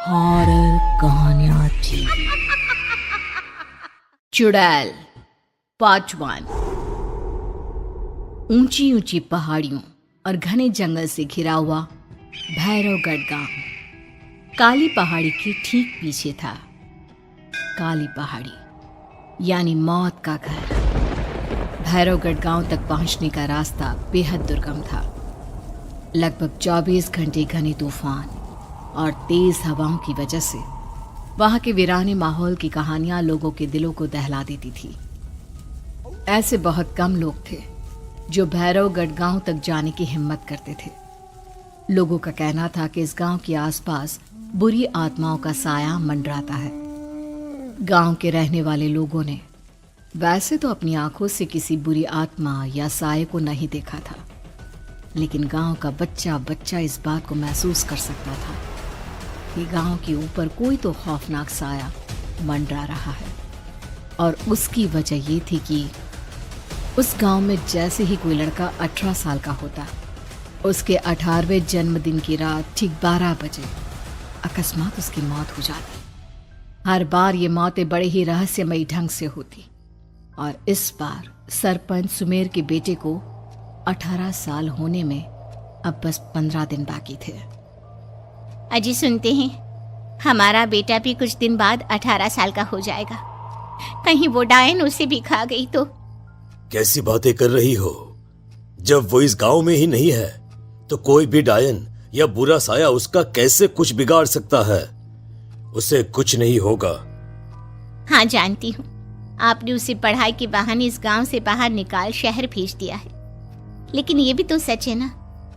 Horror कहानियां थी। चुड़ैल पार्ट 1। ऊंची ऊंची पहाड़ियों और घने जंगल से घिरा हुआ भैरवगढ़ गांव काली पहाड़ी के ठीक पीछे था। काली पहाड़ी यानी मौत का घर। भैरवगढ़ गांव तक पहुंचने का रास्ता बेहद दुर्गम था। लगभग 24 घंटे घने तूफान और तेज हवाओं की वजह से वहां के वीराने माहौल की कहानियां लोगों के दिलों को दहला देती थी। ऐसे बहुत कम लोग थे जो भैरवगढ़ गांव तक जाने की हिम्मत करते थे। लोगों का कहना था कि इस गांव के आसपास बुरी आत्माओं का साया मंडराता है। गांव के रहने वाले लोगों ने वैसे तो अपनी आंखों से किसी बुरी आत्मा या साये को नहीं देखा था, लेकिन गांव का बच्चा बच्चा इस बात को महसूस कर सकता था कि गांव के ऊपर कोई तो खौफनाक साया मंडरा रहा है। और उसकी वजह ये थी कि उस गांव में जैसे ही कोई लड़का 18 साल का होता, उसके 18वें जन्मदिन की रात ठीक 12 बजे अकस्मात उसकी मौत हो जाती। हर बार ये मौतें बड़े ही रहस्यमयी ढंग से होती और इस बार सरपंच सुमेर के बेटे को 18 साल होने में अब बस 15 दिन बाकी थे। अजी सुनते हैं, हमारा बेटा भी कुछ दिन बाद 18 साल का हो जाएगा। कहीं वो डायन उसे भी खा गई तो? कैसी बातें कर रही हो? जब वो इस गांव में ही नहीं है तो कोई भी डायन या बुरा साया उसका कैसे कुछ बिगाड़ सकता है? उसे कुछ नहीं होगा। हाँ जानती हूँ, आपने उसे पढ़ाई के बहाने इस गांव से बाहर निकाल शहर भेज दिया है, लेकिन ये भी तो सच है ना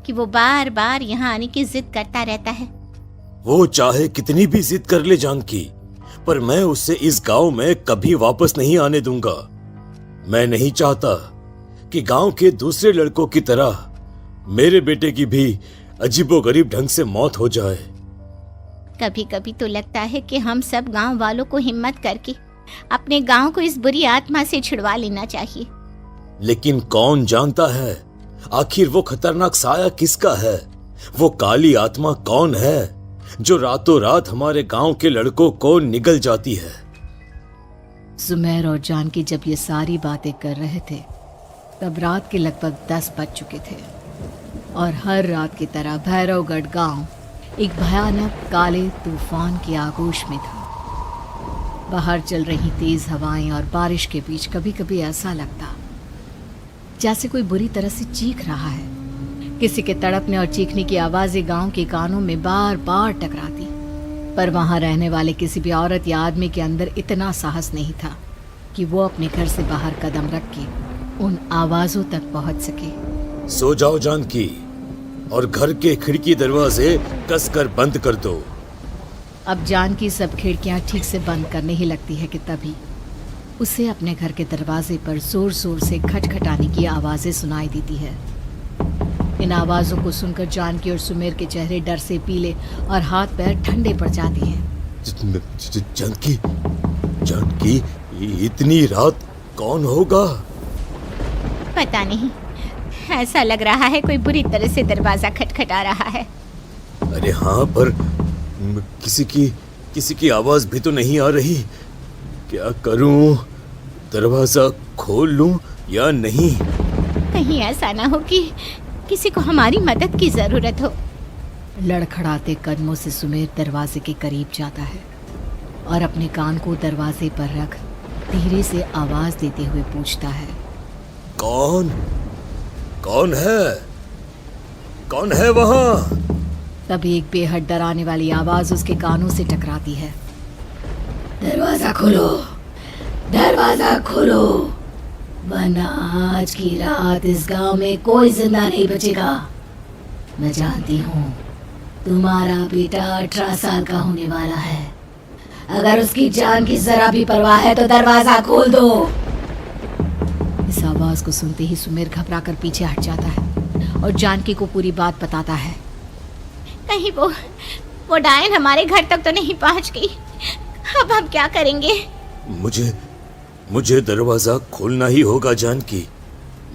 कि वो बार बार यहाँ आने की जिद करता रहता है। वो चाहे कितनी भी जिद कर ले जानकी, पर मैं उसे इस गांव में कभी वापस नहीं आने दूंगा। मैं नहीं चाहता कि गांव के दूसरे लड़कों की तरह मेरे बेटे की भी अजीबोगरीब ढंग से मौत हो जाए। कभी कभी तो लगता है कि हम सब गांव वालों को हिम्मत करके अपने गांव को इस बुरी आत्मा से छुड़वा लेना चाहिए। लेकिन कौन जानता है आखिर वो खतरनाक साया किसका है? वो काली आत्मा कौन है जो रातों रात हमारे गांव के लड़कों को निगल जाती है? सुमेर और जानकी जब ये सारी बातें कर रहे थे तब रात के लगभग 10 बज चुके थे और हर रात की तरह भैरवगढ़ गांव एक भयानक काले तूफान की आगोश में था। बाहर चल रही तेज हवाएं और बारिश के बीच कभी कभी ऐसा लगता जैसे कोई बुरी तरह से चीख रहा है। किसी के तड़पने और चीखने की आवाजें गांव के कानों में बार बार टकराती, पर वहां रहने वाले किसी भी औरत या आदमी के अंदर इतना साहस नहीं था कि वो अपने घर से बाहर कदम रख के उन आवाजों तक पहुंच सके। सो जाओ जानकी और घर के खिड़की दरवाजे कसकर बंद कर दो। अब जानकी सब खिड़कियां ठीक से बंद करने ही लगती है कि तभी उसे अपने घर के दरवाजे पर जोर जोर से खटखटाने की आवाजें सुनाई देती है। इन आवाजों को सुनकर जानकी और सुमेर के चेहरे डर से पीले और हाथ पैर ठंडे पड़ जाते हैं। जानकी, जानकी, इतनी रात कौन होगा? पता नहीं, ऐसा लग रहा है कोई बुरी तरह से दरवाजा खटखटा रहा है। अरे हाँ, पर किसी की आवाज भी तो नहीं आ रही। क्या करूं? दरवाजा खोल लूं या नहीं? कहीं ऐसा ना हो कि किसी को हमारी मदद की जरूरत हो। लड़खड़ाते कदमों से सुमेर दरवाजे के करीब जाता है और अपने कान को दरवाजे पर रख धीरे से आवाज देते हुए पूछता है, कौन कौन है? कौन है वहां? तभी एक बेहद डराने वाली आवाज उसके कानों से टकराती है। दरवाजा खोलो, दरवाजा खोलो, वरना आज की रात इस गांव में कोई जिंदा नहीं बचेगा। मैं जानती हूँ तुम्हारा बेटा 18 साल का होने वाला है। अगर उसकी जान की जरा भी परवाह है तो दरवाजा खोल दो। इस आवाज को सुनते ही सुमेर घबरा कर पीछे हट जाता है और जानकी को पूरी बात बताता है। कहीं वो डायन हमारे घर तक तो नहीं पहुंच गई? अब हम क्या करेंगे? मुझे दरवाजा खोलना ही होगा जानकी।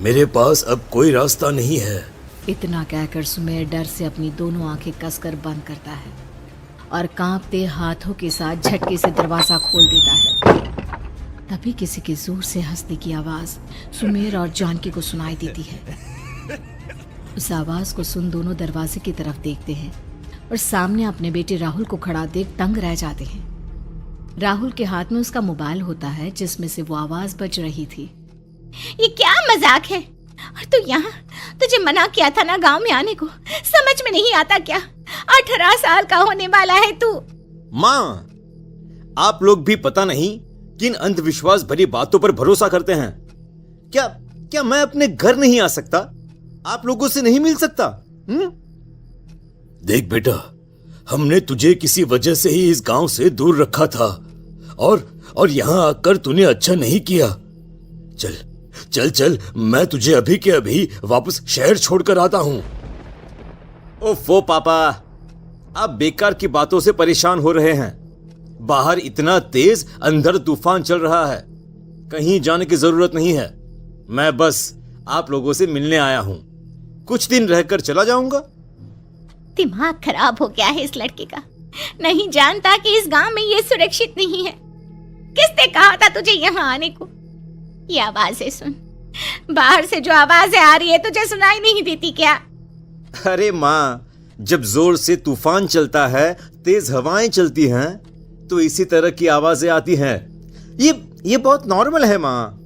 मेरे पास अब कोई रास्ता नहीं है। इतना कहकर सुमेर डर से अपनी दोनों आंखें कसकर बंद करता है और कांपते हाथों के साथ झटके से दरवाजा खोल देता है। तभी किसी के जोर से हंसने की आवाज सुमेर और जानकी को सुनाई देती है। उस आवाज को सुन दोनों दरवाजे की तरफ देखते हैं और सामने अपने बेटे राहुल को खड़ा देख दंग रह जाते हैं। राहुल के हाथ में उसका मोबाइल होता है जिसमें से वो आवाज बज रही थी। ये क्या मजाक है? और तू यहाँ, तुझे मना किया था ना गांव में आने को, समझ में नहीं आता क्या? 18 साल का होने वाला है तू। माँ, आप लोग भी पता नहीं किन अंधविश्वास भरी बातों पर भरोसा करते हैं। क्या क्या मैं अपने घर नहीं आ सकता? आप लोगों से नहीं मिल सकता? देख बेटा, हमने तुझे किसी वजह से ही इस गांव से दूर रखा था और यहां आकर तूने अच्छा नहीं किया। चल चल चल, मैं तुझे अभी के अभी वापस शहर छोड़कर आता हूं। ओफो पापा, आप बेकार की बातों से परेशान हो रहे हैं। बाहर इतना तेज अंधड़ तूफान चल रहा है, कहीं जाने की जरूरत नहीं है। मैं बस आप लोगों से मिलने आया हूं, कुछ दिन रहकर चला जाऊंगा। दिमाग खराब हो गया है इस लड़के का, नहीं जानता कि इस गांव में ये सुरक्षित नहीं है। किसने कहा था तुझे यहाँ आने को? ये आवाजें सुन, बाहर से जो आवाजें आ रही है तुझे सुनाई नहीं देती क्या? अरे माँ, जब जोर से तूफान चलता है, तेज हवाएं चलती हैं, तो इसी तरह की आवाजें आती हैं। ये बहुत नॉर्मल है माँ।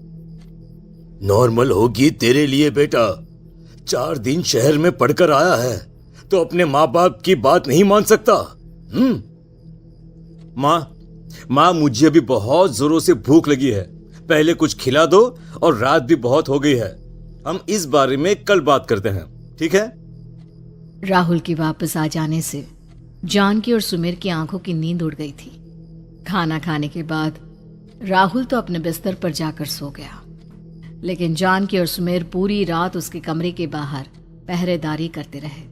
नॉर्मल होगी तेरे लिए बेटा। 4 दिन शहर में पढ़कर आया है तो अपने माँ बाप की बात नहीं मान सकता। माँ, मुझे अभी बहुत जोरों से भूख लगी है, पहले कुछ खिला दो, और रात भी बहुत हो गई है। हम इस बारे में कल बात करते हैं, ठीक है? राहुल के वापस आ जाने से जानकी और सुमेर की आंखों की नींद उड़ गई थी। खाना खाने के बाद राहुल तो अपने बिस्तर पर जाकर सो गया, लेकिन जानकी और सुमेर पूरी रात उसके कमरे के बाहर पहरेदारी करते रहे।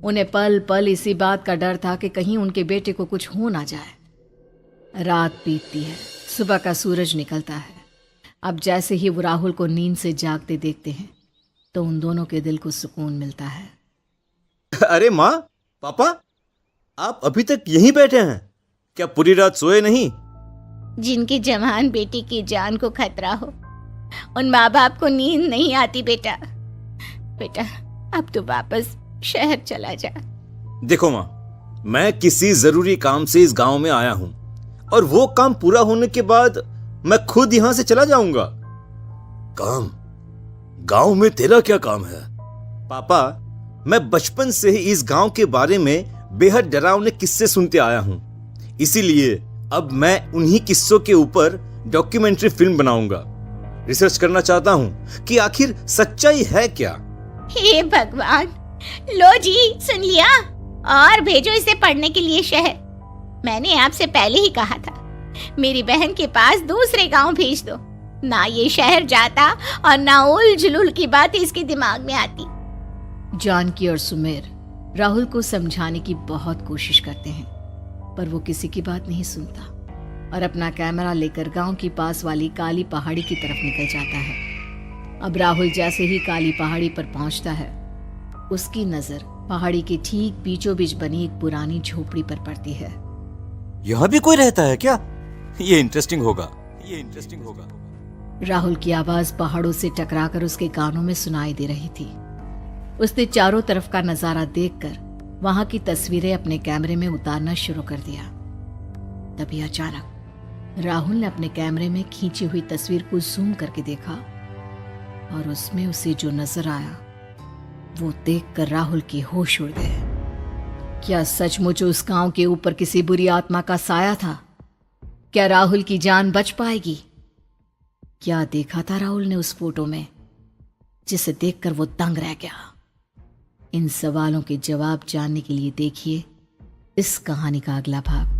उन्हें पल पल इसी बात का डर था कि कहीं उनके बेटे को कुछ हो ना जाए। रात बीतती है, सुबह का सूरज निकलता है। अब जैसे ही वो राहुल को नींद से जागते देखते हैं तो उन दोनों के दिल को सुकून मिलता है। अरे माँ, पापा, आप अभी तक यहीं बैठे हैं? क्या पूरी रात सोए नहीं? जिनकी जवान बेटी की जान को खतरा हो, उन माँ बाप को नींद नहीं आती बेटा। अब तो वापस शहर चला जा। देखो माँ, मैं किसी जरूरी काम से इस गांव में आया हूं, और वो काम पूरा होने के बाद मैं खुद यहां से चला जाऊंगा। काम? गांव में तेरा क्या काम है? पापा, मैं बचपन से ही इस गांव के बारे में बेहद डरावने किस्से सुनते आया हूं, इसीलिए अब मैं उन्हीं किस्सों के ऊपर डॉक्यूमेंट्री फिल्म बनाऊंगा। रिसर्च करना चाहता हूं कि आखिर सच्चाई है क्या। हे भगवान, लो जी, सुन लिया, और भेजो इसे पढ़ने के लिए शहर। मैंने आपसे पहले ही कहा था, मेरी बहन के पास दूसरे गांव भेज दो। ना ये शहर जाता और ना उल जुलूल की बात इसके दिमाग में आती। जानकी और सुमेर राहुल को समझाने की बहुत कोशिश करते हैं, पर वो किसी की बात नहीं सुनता और अपना कैमरा लेकर गांव की पास वाली काली पहाड़ी की तरफ निकल जाता है। अब राहुल जैसे ही काली पहाड़ी पर पहुंचता है, उसकी नजर पहाड़ी के ठीक बीचों बीच बनी एक पुरानी झोपड़ी पर पड़ती है। यहाँ भी कोई रहता है क्या? ये इंटरेस्टिंग होगा। राहुल की आवाज पहाड़ों से टकराकर उसके कानों में सुनाई दे रही थी। उसने चारों तरफ का नजारा देखकर वहां की तस्वीरें अपने कैमरे में उतारना शुरू कर दिया। तभी अचानक राहुल ने अपने कैमरे में खींची हुई तस्वीर को जूम करके देखा, और उसमें उसे जो नजर आया वो देखकर राहुल की होश उड़ गए। क्या सचमुच उस गांव के ऊपर किसी बुरी आत्मा का साया था? क्या राहुल की जान बच पाएगी? क्या देखा था राहुल ने उस फोटो में जिसे देखकर वो दंग रह गया? इन सवालों के जवाब जानने के लिए देखिए इस कहानी का अगला भाग।